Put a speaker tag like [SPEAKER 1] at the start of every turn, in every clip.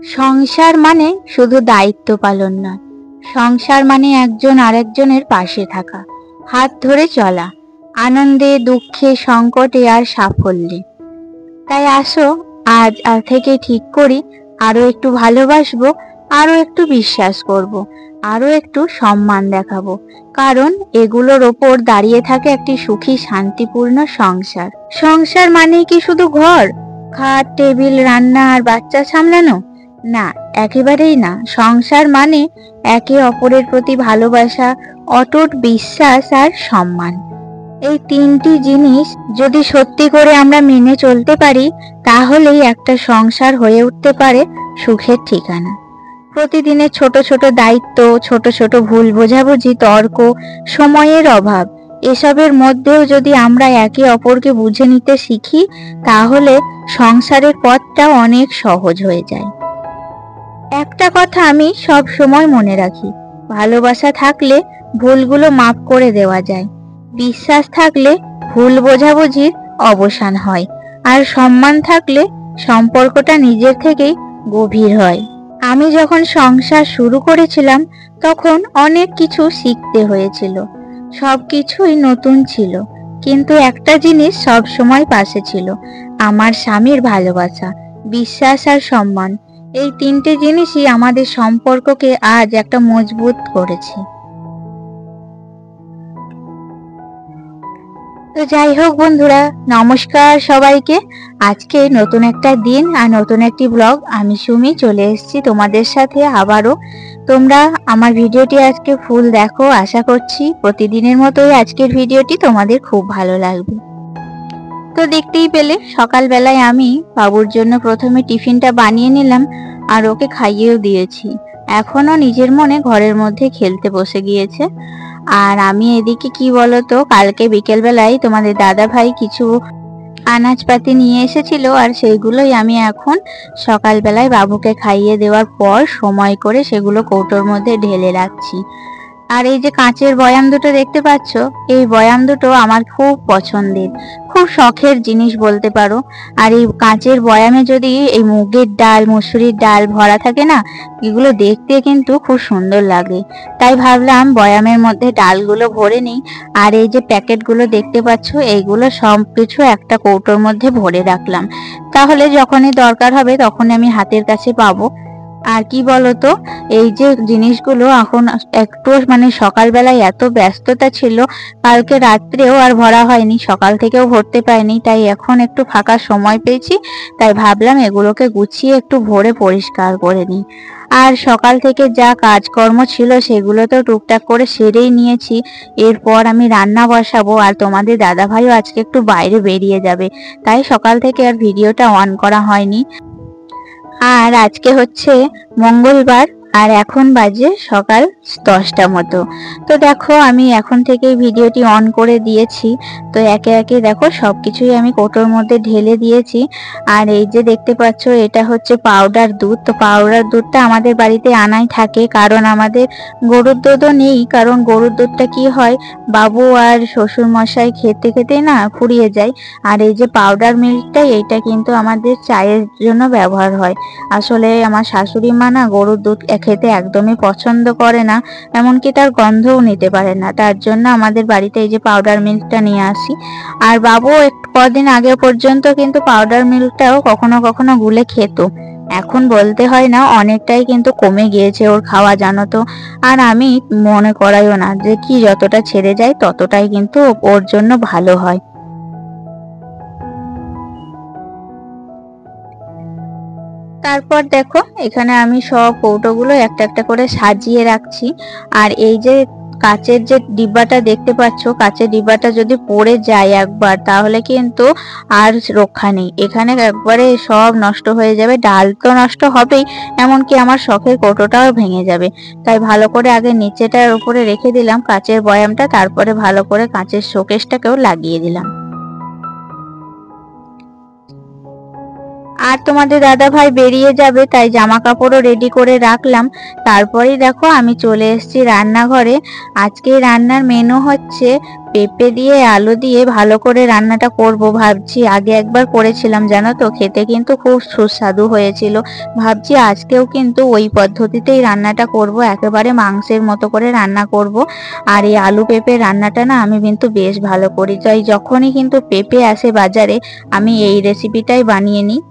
[SPEAKER 1] সংসার মানে শুধু দায়িত্ব পালন নয়, সংসার মানে একজন আরেকজনের পাশে থাকা, হাত ধরে চলা, আনন্দে দুঃখে সংকটে আর সাফল্যে। তাই আসো আজ থেকে ঠিক করি আরো একটু ভালোবাসবো, আরো একটু বিশ্বাস করব, আরো একটু সম্মান দেখাবো। কারণ এগুলোর ওপর দাঁড়িয়ে থাকে একটি সুখী শান্তিপূর্ণ সংসার। সংসার মানে কি শুধু ঘর, খাট, টেবিল, রান্না আর বাচ্চা সামলানো? না, একেবারেই না। সংসার মানে একে অপরের প্রতি ভালোবাসা, অটুট বিশ্বাস আর সম্মান। এই তিনটি জিনিস যদি সত্যি করে আমরা মেনে চলতে পারি, তাহলেই একটা সংসার হয়ে উঠতে পারে সুখের ঠিকানা। প্রতিদিনের ছোট ছোট দায়িত্ব, ছোট ছোট ভুল বোঝাবুঝি, তর্ক, সময়ের অভাব, এসবের মধ্যেও যদি আমরা একে অপরকে বুঝে নিতে শিখি, তাহলে সংসারের পথটা অনেক সহজ হয়ে যায়। একটা কথা আমি সব সময় মনে রাখি, ভালোবাসা থাকলে ভুলগুলো মাফ করে দেওয়া যায়, বিশ্বাস থাকলে ভুল বোঝাবুঝির অবসান হয়, আর সম্মান থাকলে সম্পর্কটা নিজের থেকেই গভীর হয়। আমি যখন সংসার শুরু করেছিলাম তখন অনেক কিছু শিখতে হয়েছিল, সবকিছুই নতুন ছিল, কিন্তু একটা জিনিস সব সময় পাশে ছিল, আমার স্বামীর ভালোবাসা, বিশ্বাস আর সম্মান। এই তিনটে জিনিসই আমাদের সম্পর্ককে আজ একটা মজবুত করেছে। তো যাই হোক বন্ধুরা, নমস্কার সবাইকে। আজকে নতুন একটা দিন আর নতুন একটি ব্লগ আমি সুমি চলে এসেছি তোমাদের সাথে আবারও। তোমরা আমার ভিডিওটি আজকে ফুল দেখো, আশা করছি প্রতিদিনের মতোই আজকের ভিডিওটি তোমাদের খুব ভালো লাগবে। তো দেখতেই পেলে সকালবেলায় আমি বাবুর জন্য প্রথমে টিফিনটা বানিয়ে নিলাম আর ওকে খাইয়েও দিয়েছি। এখনো নিজের মনে ঘরের মধ্যে খেলতে বসে গিয়েছে। আর আমি এদিকে কি বলতো, কালকে বিকেল বেলায় তোমাদের দাদা ভাই কিছু আনাজপাতি নিয়ে এসেছিল, আর সেইগুলোই আমি এখন সকালবেলায় বাবুকে খাইয়ে দেওয়ার পর সময় করে সেগুলো কৌটোর মধ্যে ঢেলে রাখছি। আর এই যে কাঁচের বয়াম দুটো দেখতে পাচ্ছ, এই বয়াম দুটো আমার খুব পছন্দের, খুব শখের জিনিস বলতে পারো। আর এই কাঁচের বয়ামে যদি এই মুগের ডাল, মসুরির ডাল ভরা থাকে না, এগুলো দেখতে কিন্তু খুব সুন্দর লাগে। তাই ভাবলাম বয়ামের মধ্যে ডালগুলো ভরে নিই। আর এই যে প্যাকেটগুলো দেখতে পাচ্ছ, এইগুলো সব কিছু একটা কৌটোর মধ্যে ভরে রাখলাম, তাহলে যখনই দরকার হবে তখন আমি হাতের কাছে পাবো। আর কি বলতো, এই যে জিনিসগুলো এখন একটু সকালবেলায় এত ব্যস্ততা ছিল, কালকে রাত্রেও আর ভরা হয়নি, সকাল থেকেও ভরতে পারিনি, তাই এখন একটু ফাঁকা সময় পেয়েছি, তাই ভাবলাম এগুলোকে গুছিয়ে একটু ভরে পরিষ্কার করে নিই। আর সকাল থেকে যা কাজকর্ম ছিল সেগুলো তো টুকটাক করে সেরেই নিয়েছি। এরপর আমি রান্না বসাবো, আর তোমাদের দাদাভাইও আজকে একটু বাইরে বেরিয়ে যাবে, তাই সকাল থেকে আর ভিডিওটা অন করা হয়নি। আর আজকে হচ্ছে মঙ্গলবার, আর এখন বাজে সকাল 10টা মতো। তো দেখো আমি এখন থেকে ভিডিওটি অন করে দিয়েছি। তো একে একে দেখো সবকিছুই আমি কৌটোর মধ্যে ঢেলে দিয়েছি। আর এই যে দেখতে পাচ্ছ, এটা হচ্ছে পাউডার দুধ। তো পাউডার দুধটা আমাদের বাড়িতে আনাই থাকে, কারণ আমাদের গরুর দুধও নেই। কারণ গরুর দুধটা কি হয়, বাবু আর শ্বশুর মশাই খেতে খেতে না ফুরিয়ে যায়। আর এই যে পাউডার মিল্কটা, এইটা কিন্তু আমাদের চায়ের জন্য ব্যবহার হয়। আসলে আমার শাশুড়ি মা না গরুর দুধ খেতে একদমই পছন্দ করে না, এমনকি তার গন্ধও নিতে পারে না। তার জন্য আমাদের বাড়িতে এই যে পাউডার মিল্কটা নিয়ে আসি। আর বাবু কদিন আগে পর্যন্ত কিন্তু পাউডার মিল্কটাও কখনো কখনো গুলে খেত। এখন বলতে হয় না, অনেকটাই কিন্তু কমে গিয়েছে ওর খাওয়া, জানো তো। আর আমি মনে করাইও না যে কি, যতটা ছেড়ে যায় ততটাই কিন্তু ওর জন্য ভালো হয়। তারপর দেখো এখানে আমি সব কৌটোগুলো একটা একটা করে সাজিয়ে রাখছি। আর এই যে কাচের যে ডিব্বাটা দেখতে পাচ্ছ, কাচের ডিব্বাটা যদি পড়ে যায় একবার, তাহলে কিন্তু আর রক্ষা নেই। এখানে একবারে সব নষ্ট হয়ে যাবে, ডাল তো নষ্ট হবেই, এমনকি আমার শখের কৌটোটাও ভেঙে যাবে। তাই ভালো করে আগে নিচেটার উপরে রেখে দিলাম কাচের বয়ামটা, তারপরে ভালো করে কাচের শোকেসটাকেও লাগিয়ে দিলাম। আর তোমাদের দাদা ভাই বেরিয়ে যাবে, তাই জামা কাপড়ও রেডি করে রাখলাম। তারপরেই দেখো আমি চলে এসেছি রান্নাঘরে। আজকে রান্নার মেনু হচ্ছে পেঁপে দিয়ে আলু দিয়ে ভালো করে রান্নাটা করব ভাবছি। আগে একবার করেছিলাম জানো তো, খেতে কিন্তু খুব সুস্বাদু হয়েছিল। ভাবছি আজকেও কিন্তু ওই পদ্ধতিতেই রান্নাটা করব, একেবারে মাংসের মতো করে রান্না করব। আর এই আলু পেঁপে রান্নাটা না আমি কিন্তু বেশ ভালো করি, তাই যখনই কিন্তু পেঁপে আসে বাজারে আমি এই রেসিপিটাই বানিয়ে নিই।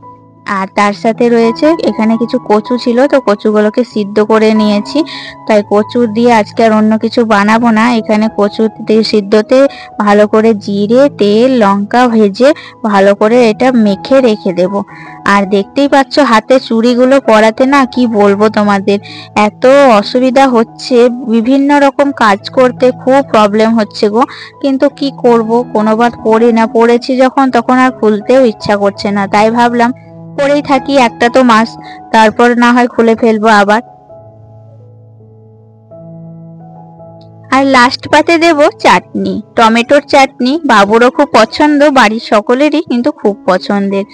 [SPEAKER 1] আর তার সাথে রয়েছে এখানে কিছু কচু ছিল, তো কচুগুলোকে সিদ্ধ করে নিয়েছি। তাই কচু দিয়ে আজকে আর অন্য কিছু বানাবো না। এখানে কচু সিদ্ধতে ভালো করে জিরে তেল লঙ্কা ভেজে ভালো করে এটা মেখে রেখে দেব। আর দেখতেই পাচ্ছ হাতে চুড়িগুলো পরাতে না কি বলবো তোমাদের, এত অসুবিধা হচ্ছে, বিভিন্ন রকম কাজ করতে খুব প্রবলেম হচ্ছে গো। কিন্তু কি করব, কোনোবার পরি না, পড়েছি যখন তখন আর খুলতেও ইচ্ছা করছে না। তাই ভাবলাম পরেই থাকি, একটা তো মাস, তারপর না হয় খুলে ফেলবো আবার। আর লাস্ট পাতে দেব চাটনি, টমেটোর চাটনি। বাবুরও খুব পছন্দ, বাড়ির সকলেরই কিন্তু খুব পছন্দের।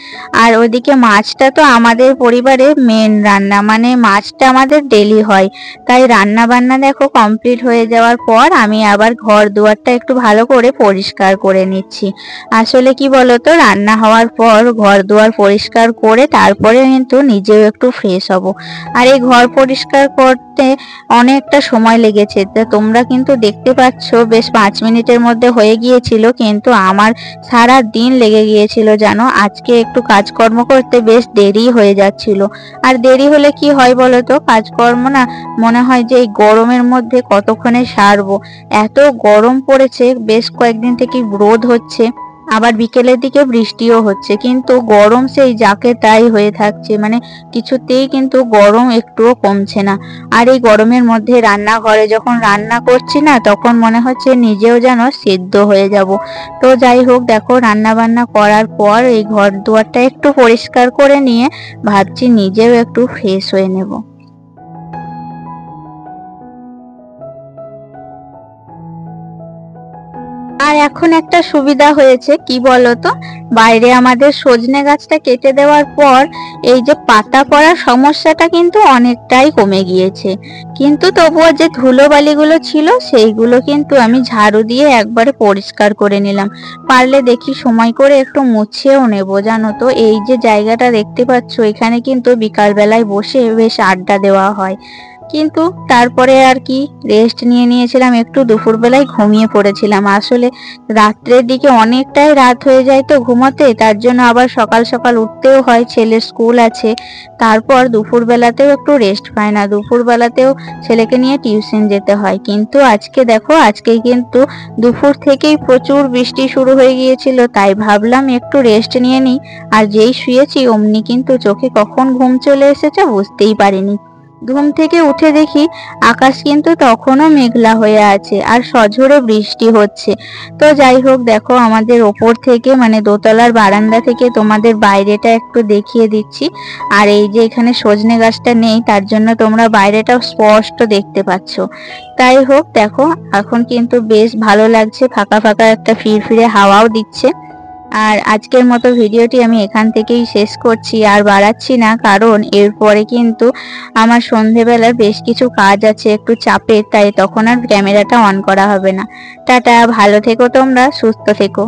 [SPEAKER 1] আর ওইদিকে মাছটা তো আমাদের পরিবারে মেন রান্না, মানে মাছটা আমাদের ডেলি হয়। তাই রান্না বান্না দেখো কমপ্লিট হয়ে যাওয়ার পর আমি আবার ঘর দুয়ারটা একটু ভালো করে পরিষ্কার করে নিচ্ছি। আসলে কি বলতো, রান্না হওয়ার পর ঘর দুয়ার পরিষ্কার করে তারপরে কিন্তু নিজেও একটু ফ্রেশ হব। আর এই ঘর পরিষ্কার করতে অনেকটা সময় লেগেছে, তা তোমরা কিন্তু দেখতে পাচ্ছ বেশ 5 মিনিটের মধ্যে হয়ে গিয়েছিল, কিন্তু আমার সারা দিন লেগে গিয়েছিল জানো। আজকে একটু কাজকর্ম করতে বেশ দেরি হয়ে যাচ্ছিল। আর দেরি হলে কি হয় বলো তো, কাজকর্ম না মনে হয় যে এই গরমের মধ্যে কতক্ষণে সারবো। এত গরম পড়েছে, বেশ কয়েকদিন থেকে রোদ হচ্ছে, আবার বিকেলের দিকে বৃষ্টিও হচ্ছে, কিন্তু গরম সেই যাকে তাই হয়ে থাকছে, মানে কিছুতেই কিন্তু গরম একটুও কমছে না। আর এই গরমের মধ্যে রান্নাঘরে যখন রান্না করছি না, তখন মনে হচ্ছে নিজেও যেন সেদ্ধ হয়ে যাব। তো যাই হোক, দেখো রান্না বান্না করার পর এই ঘর দুয়ারটা একটু পরিষ্কার করে নিয়ে ভাবছি নিজেও একটু ফ্রেশ হয়ে নেব। আর এখন একটা সুবিধা হয়েছে কি বলতো, বাইরে আমাদের সজনে গাছটা কেটে দেওয়ার পর এই যে পাতা পড়ার সমস্যাটা কিন্তু অনেকটাই কমে গিয়েছে। কিন্তু তবুও যে ধুলোবালিগুলো ছিল সেইগুলো কিন্তু আমি ঝাড়ু দিয়ে একবারে পরিষ্কার করে নিলাম। পারলে দেখি সময় করে একটু মুছেও নেবো জানো তো। এই যে জায়গাটা দেখতে পাচ্ছ, এখানে কিন্তু বিকাল বেলায় বসে বেশ আড্ডা দেওয়া হয়। কিন্তু তারপরে আর কি রেস্ট নিয়ে নিয়েছিলাম, একটু দুপুরবেলায় ঘুমিয়ে পড়েছিলাম। আসলে রাত্রের দিকে অনেকটাই রাত হয়ে যায় তো ঘুমাতে, তার জন্য আবার সকাল সকাল উঠতেও হয়, ছেলের স্কুল আছে। তারপর দুপুরবেলাতেও একটু রেস্ট পায় না, দুপুরবেলাতেও ছেলেকে নিয়ে টিউশন যেতে হয়। কিন্তু আজকে দেখো, আজকে কিন্তু দুপুর থেকেই প্রচুর বৃষ্টি শুরু হয়ে গিয়েছিল, তাই ভাবলাম একটু রেস্ট নিয়ে নিই। আর যেই শুয়েছি অমনি কিন্তু চোখে কখন ঘুম চলে এসেছে বুঝতেই পারিনি। ঘুম থেকে উঠে দেখি আকাশ কিন্তু তখনও মেঘলা হয়ে আছে আর সঝোরে বৃষ্টি হচ্ছে। তো যাই হোক, দেখো আমাদের ওপর থেকে মানে দোতলার বারান্দা থেকে তোমাদের বাইরেটা একটু দেখিয়ে দিচ্ছি। আর এই যে এখানে সজনে গাছটা নেই, তার জন্য তোমরা বাইরেটাও স্পষ্ট দেখতে পাচ্ছ। তাই হোক, দেখো এখন কিন্তু বেশ ভালো লাগছে, ফাঁকা ফাঁকা একটা ফিরফিরে হাওয়াও দিচ্ছে। আর আজকের মতো ভিডিওটি আমি এখান থেকেই শেষ করছি, আর বাড়াচ্ছি না, কারণ এরপরে কিন্তু আমার সন্ধেবেলার বেশ কিছু কাজ আছে একটু চাপের, তাই তখন আর ক্যামেরাটা অন করা হবে না। টাটা, ভালো থেকো তোমরা, সুস্থ থেকো।